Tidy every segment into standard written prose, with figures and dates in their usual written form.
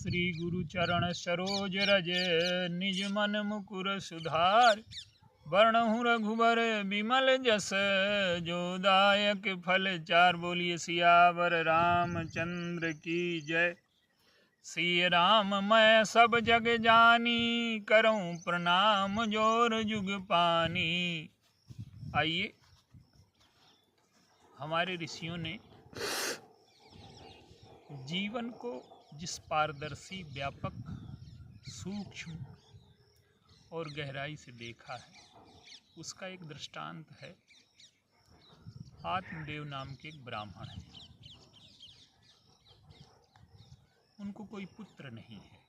श्री गुरु चरण सरोज रज निज मन मुकुर सुधार। वर्णहु रघुबर बिमल जस जो दायक फल चार। बोलिए सियावर रामचंद्र की जय। श्री राम मैं सब जग जानी करऊं प्रणाम जोर जुग पानी। आइए, हमारे ऋषियों ने जीवन को जिस पारदर्शी, व्यापक, सूक्ष्म और गहराई से देखा है, उसका एक दृष्टांत है। आत्मदेव नाम के एक ब्राह्मण हैं। उनको कोई पुत्र नहीं है।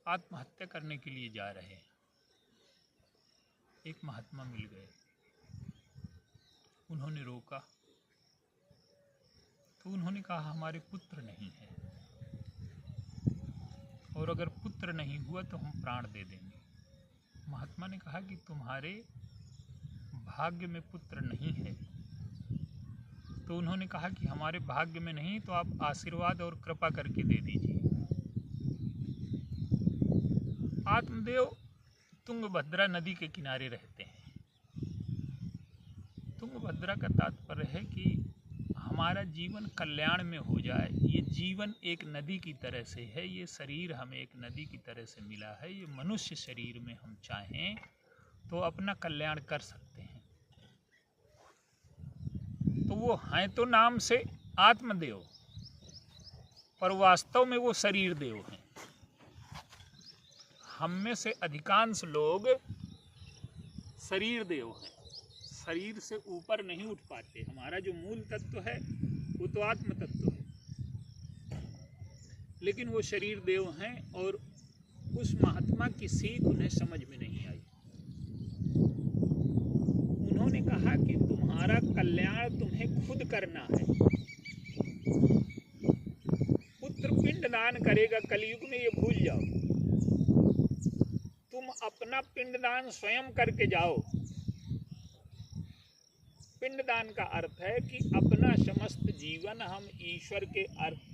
आत्महत्या करने के लिए जा रहे हैं। एक महात्मा मिल गए। उन्होंने रोका तो उन्होंने कहा हमारे पुत्र नहीं है, और अगर पुत्र नहीं हुआ तो हम प्राण दे देंगे। महात्मा ने कहा कि तुम्हारे भाग्य में पुत्र नहीं है। तो उन्होंने कहा कि हमारे भाग्य में नहीं, तो आप आशीर्वाद और कृपा करके दे दीजिए। आत्मदेव तुंगभद्रा नदी के किनारे रहते हैं। तुंगभद्रा का तात्पर्य है कि हमारा जीवन कल्याण में हो जाए। ये जीवन एक नदी की तरह से है। ये शरीर हमें एक नदी की तरह से मिला है। ये मनुष्य शरीर में हम चाहें तो अपना कल्याण कर सकते हैं। तो वो हैं तो नाम से आत्मदेव, पर वास्तव में वो शरीर देव हैं। हम में से अधिकांश लोग शरीर देव हैं। शरीर से ऊपर नहीं उठ पाते। हमारा जो मूल तत्व है वो तो आत्म तत्व है, लेकिन वो शरीर देव हैं। और उस महात्मा की सीख उन्हें समझ में नहीं आई। उन्होंने कहा कि तुम्हारा कल्याण तुम्हें खुद करना है। पुत्र पिंड दान करेगा कलयुग में, ये भूल जाओ। तुम अपना पिंडदान स्वयं करके जाओ। पिंडदान का अर्थ है कि अपना समस्त जीवन हम ईश्वर के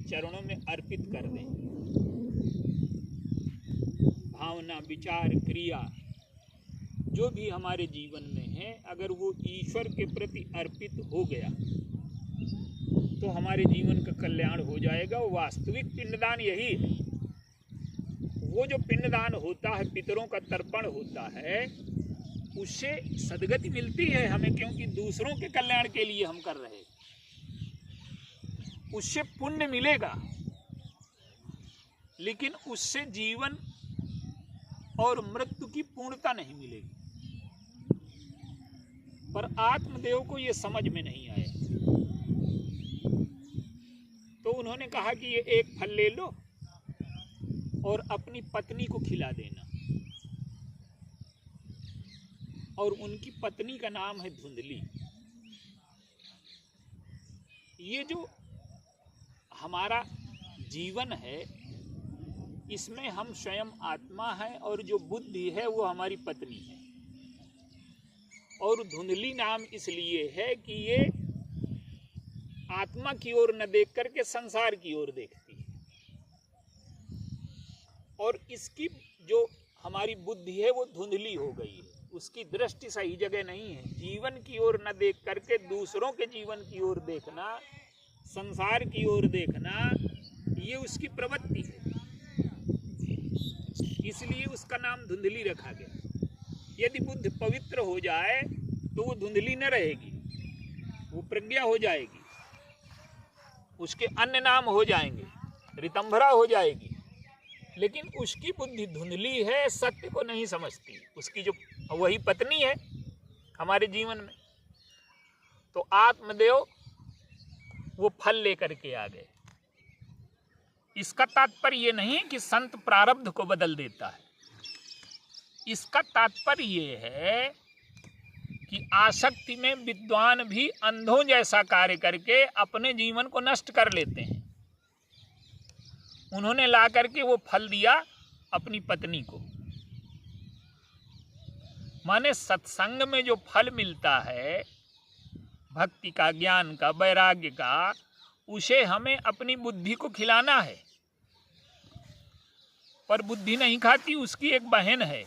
चरणों में अर्पित कर दें। भावना, विचार, क्रिया जो भी हमारे जीवन में है, अगर वो ईश्वर के प्रति अर्पित हो गया तो हमारे जीवन का कल्याण हो जाएगा। वास्तविक पिंडदान यही है। वो जो पिंडदान होता है, पितरों का तर्पण होता है, उससे सद्गति मिलती है हमें, क्योंकि दूसरों के कल्याण के लिए हम कर रहे हैं। उससे पुण्य मिलेगा, लेकिन उससे जीवन और मृत्यु की पूर्णता नहीं मिलेगी। पर आत्मदेव को यह समझ में नहीं आया। तो उन्होंने कहा कि ये एक फल ले लो और अपनी पत्नी को खिला देना। और उनकी पत्नी का नाम है धुंधली। ये जो हमारा जीवन है, इसमें हम स्वयं आत्मा है, और जो बुद्धि है वो हमारी पत्नी है। और धुंधली नाम इसलिए है कि ये आत्मा की ओर न देख करके संसार की ओर देखती है। और इसकी जो हमारी बुद्धि है वो धुंधली हो गई है। उसकी दृष्टि सही जगह नहीं है। जीवन की ओर न देख करके दूसरों के जीवन की ओर देखना, संसार की ओर देखना, ये उसकी प्रवृत्ति है। इसलिए उसका नाम धुंधली रखा गया। यदि बुद्धि पवित्र हो जाए तो वो धुंधली न रहेगी, वो प्रज्ञा हो जाएगी। उसके अन्य नाम हो जाएंगे, ऋतंभरा हो जाएगी। लेकिन उसकी बुद्धि धुंधली है, सत्य को नहीं समझती। उसकी जो वही पत्नी है हमारे जीवन में। तो आत्मदेव वो फल लेकर के आ गए। इसका तात्पर्य ये नहीं कि संत प्रारब्ध को बदल देता है। इसका तात्पर्य ये है कि आसक्ति में विद्वान भी अंधों जैसा कार्य करके अपने जीवन को नष्ट कर लेते हैं। उन्होंने ला करके वो फल दिया अपनी पत्नी को। माने सत्संग में जो फल मिलता है, भक्ति का, ज्ञान का, वैराग्य का, उसे हमें अपनी बुद्धि को खिलाना है, पर बुद्धि नहीं खाती। उसकी एक बहन है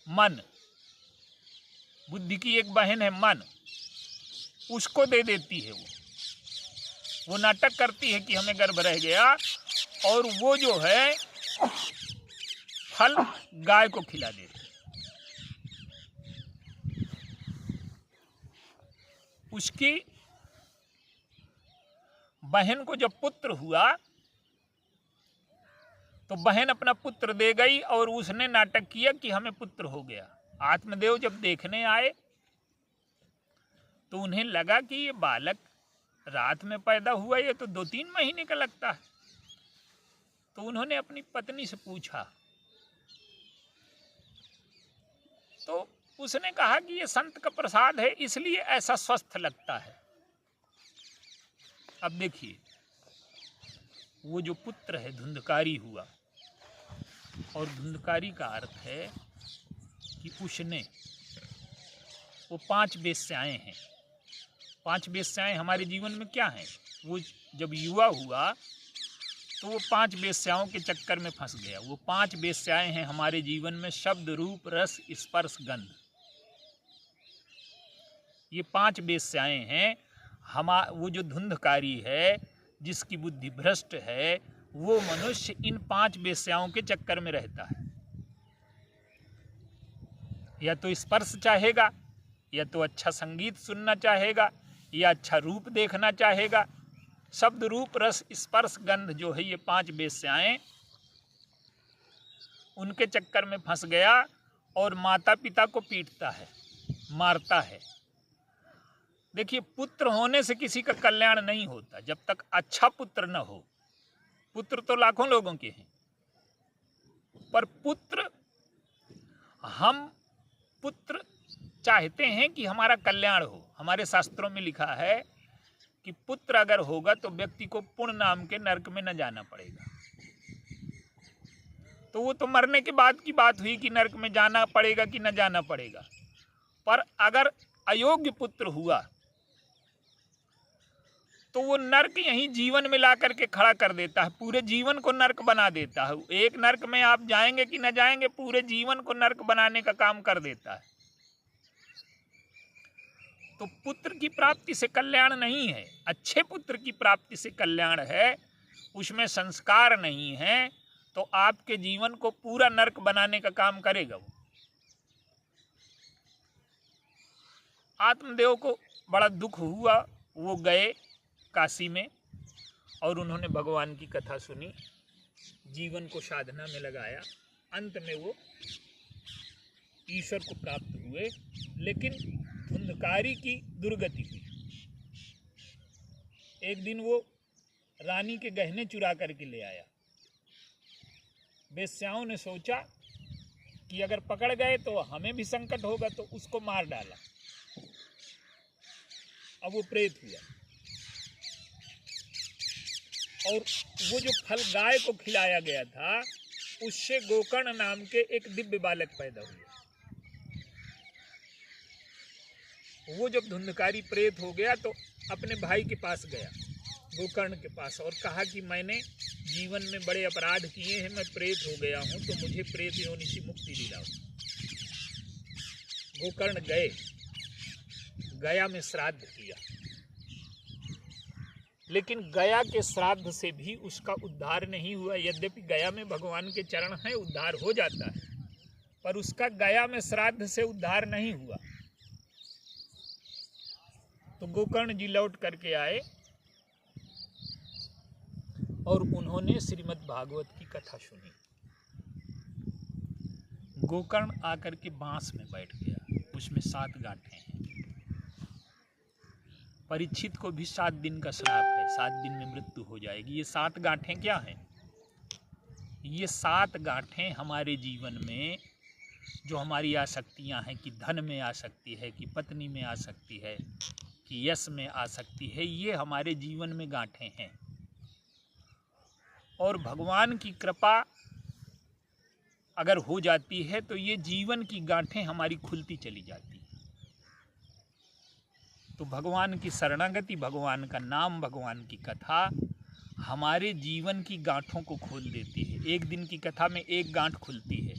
मन, बुद्धि की एक बहन है मन, उसको दे देती है। वो नाटक करती है कि हमें गर्भ रह गया, और वो जो है फल गाय को खिला देती है। उसकी बहन को जब पुत्र हुआ तो बहन अपना पुत्र दे गई, और उसने नाटक किया कि हमें पुत्र हो गया। आत्मदेव जब देखने आए तो उन्हें लगा कि ये बालक रात में पैदा हुआ, ये तो 2-3 महीने का लगता है। तो उन्होंने अपनी पत्नी से पूछा, तो उसने कहा कि ये संत का प्रसाद है, इसलिए ऐसा स्वस्थ लगता है। अब देखिए, वो जो पुत्र है धुंधकारी हुआ, और धुंधकारी का अर्थ है कि उसने, वो 5 वेश्याएं हैं। 5 वेश्याएं हमारे जीवन में क्या हैं? वो जब युवा हुआ तो वो 5 वेश्याओं के चक्कर में फंस गया। वो 5 वेश्याएं हैं हमारे जीवन में, शब्द, रूप, रस, स्पर्श, गंध। ये 5 वेश्याएं हैं। वो जो धुंधकारी है, जिसकी बुद्धि भ्रष्ट है, वो मनुष्य इन 5 वेश्याओं के चक्कर में रहता है। या तो स्पर्श चाहेगा, या तो अच्छा संगीत सुनना चाहेगा, या अच्छा रूप देखना चाहेगा। शब्द, रूप, रस, स्पर्श, गंध जो है ये 5 वेश्याएं, उनके चक्कर में फंस गया और माता पिता को पीटता है, मारता है। देखिए, पुत्र होने से किसी का कल्याण नहीं होता जब तक अच्छा पुत्र न हो। पुत्र तो लाखों लोगों के हैं, पर हम पुत्र चाहते हैं कि हमारा कल्याण हो। हमारे शास्त्रों में लिखा है कि पुत्र अगर होगा तो व्यक्ति को पुण्य नाम के नरक में न जाना पड़ेगा। तो वो तो मरने के बाद की बात हुई कि नरक में जाना पड़ेगा कि न जाना पड़ेगा। पर अगर अयोग्य पुत्र हुआ तो वो नरक यहीं जीवन में ला करके खड़ा कर देता है, पूरे जीवन को नरक बना देता है। एक नरक में आप जाएंगे कि न जाएंगे, पूरे जीवन को नरक बनाने का काम कर देता है। तो पुत्र की प्राप्ति से कल्याण नहीं है, अच्छे पुत्र की प्राप्ति से कल्याण है। उसमें संस्कार नहीं है तो आपके जीवन को पूरा नरक बनाने का काम करेगा वो। आत्मदेव को बड़ा दुख हुआ, वो गए काशी में और उन्होंने भगवान की कथा सुनी, जीवन को साधना में लगाया। अंत में वो ईश्वर को प्राप्त हुए, लेकिन धुंधकारी की दुर्गति हुई। एक दिन वो रानी के गहने चुरा करके ले आया। वेश्याओं ने सोचा कि अगर पकड़ गए तो हमें भी संकट होगा, तो उसको मार डाला। अब वो प्रेत हुआ, और वो जो फल गाय को खिलाया गया था, उससे गोकर्ण नाम के एक दिव्य बालक पैदा हुआ। वो जब धुंधकारी प्रेत हो गया तो अपने भाई के पास गया, गोकर्ण के पास, और कहा कि मैंने जीवन में बड़े अपराध किए हैं, मैं प्रेत हो गया हूं, तो मुझे प्रेत योनि से मुक्ति दिलाओ। गोकर्ण गए, गया में श्राद्ध किया, लेकिन गया के श्राद्ध से भी उसका उद्धार नहीं हुआ। यद्यपि गया में भगवान के चरण हैं, उद्धार हो जाता है, पर उसका गया में श्राद्ध से उद्धार नहीं हुआ। तो गोकर्ण जी लौट करके आए और उन्होंने श्रीमद् भागवत की कथा सुनी। गोकर्ण आकर के बांस में बैठ गया, उसमें 7 गांठें हैं। परीक्षित को भी 7 दिन का श्राप है, 7 दिन में मृत्यु हो जाएगी। ये 7 गांठें क्या हैं? ये 7 गांठें हमारे जीवन में जो हमारी आसक्तियां हैं, कि धन में आ सकती है, कि पत्नी में आ सकती है, कि यश में आ सकती है, ये हमारे जीवन में गांठें हैं। और भगवान की कृपा अगर हो जाती है तो ये जीवन की गांठें हमारी खुलती चली जाती हैं। तो भगवान की शरणागति, भगवान का नाम, भगवान की कथा हमारे जीवन की गांठों को खोल देती है। एक दिन की कथा में एक गांठ खुलती है।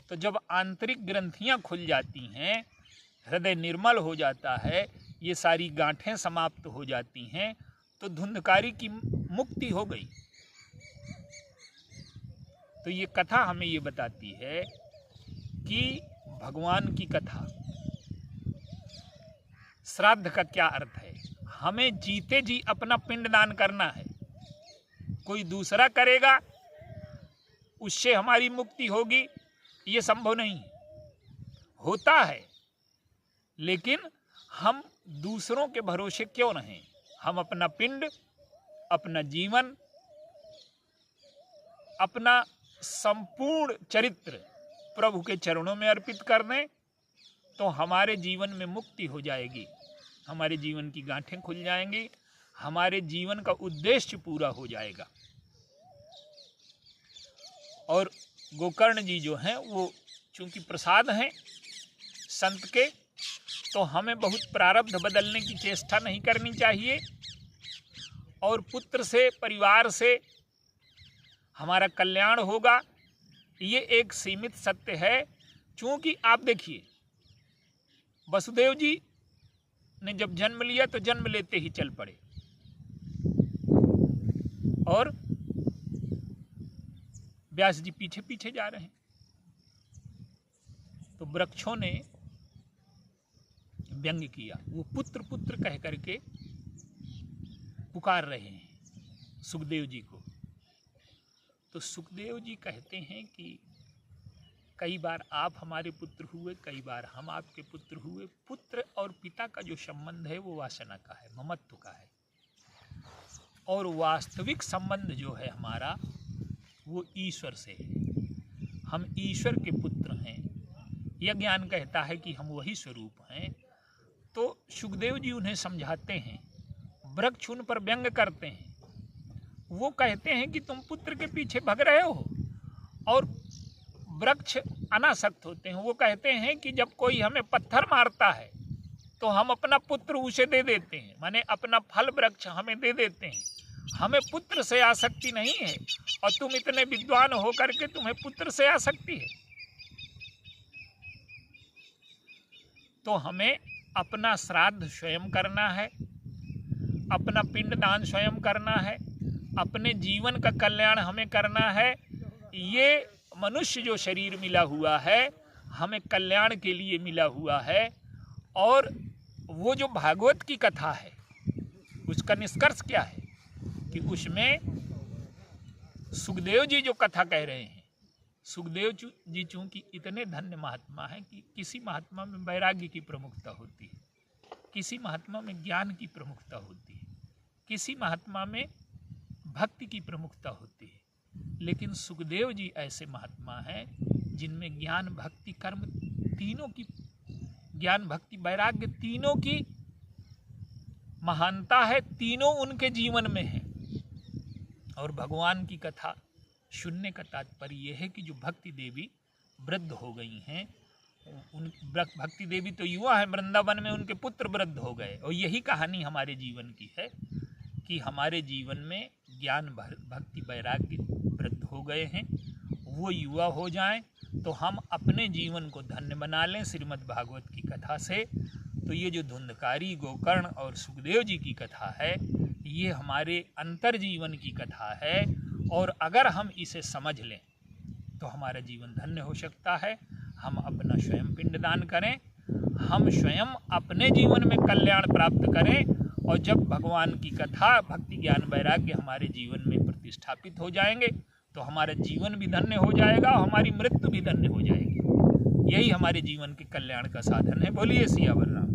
तो जब आंतरिक ग्रंथियां खुल जाती हैं, हृदय निर्मल हो जाता है, ये सारी गांठें समाप्त हो जाती हैं, तो धुंधकारी की मुक्ति हो गई। तो ये कथा हमें ये बताती है कि भगवान की कथा, श्राद्ध का क्या अर्थ है। हमें जीते जी अपना पिंडदान करना है। कोई दूसरा करेगा उससे हमारी मुक्ति होगी, ये संभव नहीं है। होता है, लेकिन हम दूसरों के भरोसे क्यों रहें। हम अपना पिंड, अपना जीवन, अपना संपूर्ण चरित्र प्रभु के चरणों में अर्पित कर दें, तो हमारे जीवन में मुक्ति हो जाएगी, हमारे जीवन की गांठें खुल जाएंगी, हमारे जीवन का उद्देश्य पूरा हो जाएगा। और गोकर्ण जी जो हैं वो चूंकि प्रसाद हैं संत के, तो हमें बहुत प्रारब्ध बदलने की चेष्टा नहीं करनी चाहिए। और पुत्र से, परिवार से हमारा कल्याण होगा, ये एक सीमित सत्य है। चूंकि आप देखिए, वसुदेव जी ने जब जन्म लिया तो जन्म लेते ही चल पड़े, और व्यास जी पीछे पीछे जा रहे हैं। तो वृक्षों ने व्यंग किया, वो पुत्र पुत्र कह करके पुकार रहे हैं सुखदेव जी को। तो सुखदेव जी कहते हैं कि कई बार आप हमारे पुत्र हुए, कई बार हम आपके पुत्र हुए। पुत्र और पिता का जो संबंध है वो वासना का है, ममत्व का है। और वास्तविक संबंध जो है हमारा वो ईश्वर से है। हम ईश्वर के पुत्र हैं, यह ज्ञान कहता है कि हम वही स्वरूप हैं। तो सुखदेव जी उन्हें समझाते हैं, वृक्ष उन पर व्यंग करते हैं। वो कहते हैं कि तुम पुत्र के पीछे भाग रहे हो, और वृक्ष अनासक्त होते हैं। वो कहते हैं कि जब कोई हमें पत्थर मारता है तो हम अपना पुत्र उसे दे देते हैं, माने अपना फल वृक्ष हमें दे देते हैं। हमें पुत्र से आसक्ति नहीं है, और तुम इतने विद्वान होकर के तुम्हें पुत्र से आसक्ति है। तो हमें अपना श्राद्ध स्वयं करना है, अपना पिंडदान स्वयं करना है, अपने जीवन का कल्याण हमें करना है। ये मनुष्य जो शरीर मिला हुआ है हमें कल्याण के लिए मिला हुआ है। और वो जो भागवत की कथा है उसका निष्कर्ष क्या है कि उसमें सुखदेव जी जो कथा कह रहे हैं, सुखदेव जी चूंकि इतने धन्य महात्मा हैं कि किसी महात्मा में वैराग्य की प्रमुखता होती है, किसी महात्मा में ज्ञान की प्रमुखता होती है, किसी महात्मा में भक्ति की प्रमुखता होती है। लेकिन सुखदेव जी ऐसे महात्मा हैं जिनमें ज्ञान, भक्ति, कर्म तीनों की, ज्ञान, भक्ति, वैराग्य तीनों की महानता है, तीनों उनके जीवन में है। और भगवान की कथा सुनने का तात्पर्य यह है कि जो भक्ति देवी वृद्ध हो गई हैं, उन भक्ति देवी तो युवा है, वृंदावन में उनके पुत्र वृद्ध हो गए। और यही कहानी हमारे जीवन की है कि हमारे जीवन में ज्ञान, भक्ति, वैराग्य वृद्ध हो गए हैं, वो युवा हो जाएं, तो हम अपने जीवन को धन्य बना लें श्रीमद् भागवत की कथा से। तो ये जो धुंधकारी, गोकर्ण और सुखदेव जी की कथा है, ये हमारे अंतर जीवन की कथा है। और अगर हम इसे समझ लें तो हमारा जीवन धन्य हो सकता है। हम अपना स्वयं पिंडदान करें, हम स्वयं अपने जीवन में कल्याण प्राप्त करें। और जब भगवान की कथा, भक्ति, ज्ञान, वैराग्य हमारे जीवन में प्रतिष्ठापित हो जाएंगे तो हमारा जीवन भी धन्य हो जाएगा और हमारी मृत्यु भी धन्य हो जाएगी। यही हमारे जीवन के कल्याण का साधन है। बोलिए सियावर राम।